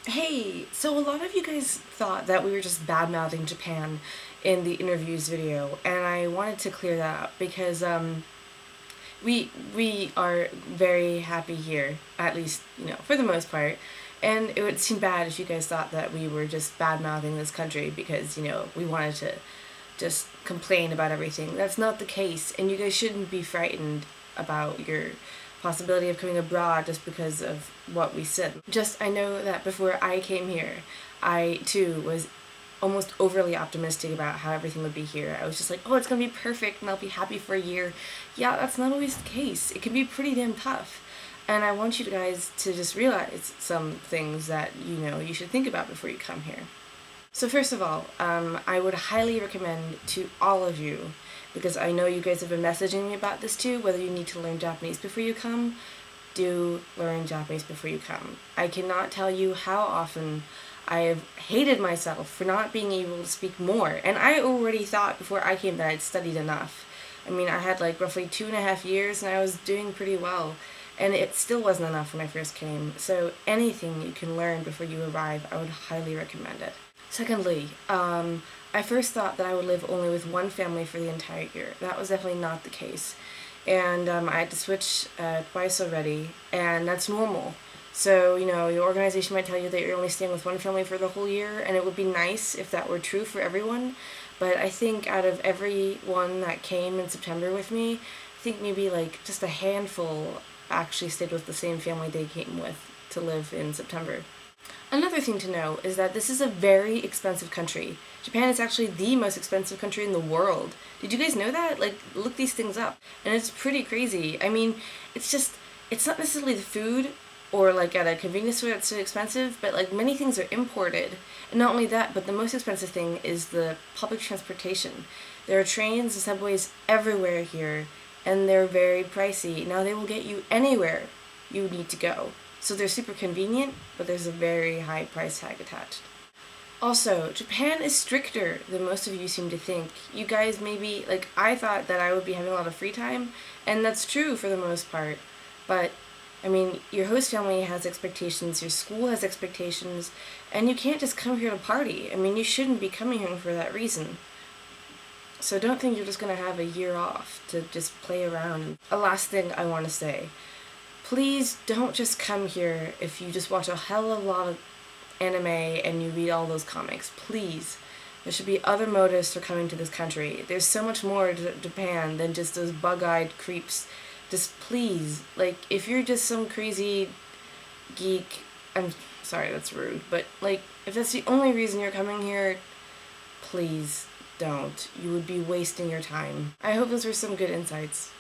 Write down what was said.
Hey, so a lot of you guys thought that we were just bad-mouthing Japan in the interviews video, and I wanted to clear that up because we are very happy here, at least, for the most part. And it would seem bad if you guys thought that we were just bad-mouthing this country because, we wanted to just complain about everything. That's not the case, and you guys shouldn't be frightened about your possibility of coming abroad just because of what we said. Just, I know that before I came here, I too was almost overly optimistic about how everything would be here. I was just like, oh, it's gonna be perfect and I'll be happy for a year. Yeah, that's not always the case. It can be pretty damn tough. And I want you guys to just realize some things that you should think about before you come here. So first of all, I would highly recommend to all of you, because I know you guys have been messaging me about this too, whether you need to learn Japanese before you come, do learn Japanese before you come. I cannot tell you how often I have hated myself for not being able to speak more, and I already thought before I came that I'd studied enough. I mean, I had like roughly 2.5 years and I was doing pretty well, and it still wasn't enough when I first came, so anything you can learn before you arrive, I would highly recommend it. Secondly, I first thought that I would live only with one family for the entire year. That was definitely not the case. And I had to switch twice already, and that's normal. So, your organization might tell you that you're only staying with one family for the whole year, and it would be nice if that were true for everyone. But I think out of everyone that came in September with me, I think maybe like just a handful actually stayed with the same family they came with to live in September. Another thing to know is that this is a very expensive country. Japan is actually the most expensive country in the world. Did you guys know that? Like, look these things up. And it's pretty crazy. I mean, it's not necessarily the food or like at a convenience store that's so expensive, but like many things are imported. And not only that, but the most expensive thing is the public transportation. There are trains and subways everywhere here, and they're very pricey. Now they will get you anywhere you need to go. So they're super convenient, but there's a very high price tag attached. Also, Japan is stricter than most of you seem to think. You guys maybe, like, I thought that I would be having a lot of free time, and that's true for the most part. But, I mean, your host family has expectations, your school has expectations, and you can't just come here to party. I mean, you shouldn't be coming here for that reason. So don't think you're just going to have a year off to just play around. A last thing I want to say. Please don't just come here if you just watch a hell of a lot of anime and you read all those comics. Please. There should be other motives for coming to this country. There's so much more to Japan than just those bug-eyed creeps. Just please, like, if you're just some crazy geek, I'm sorry, that's rude, but, like, if that's the only reason you're coming here, please don't. You would be wasting your time. I hope those were some good insights.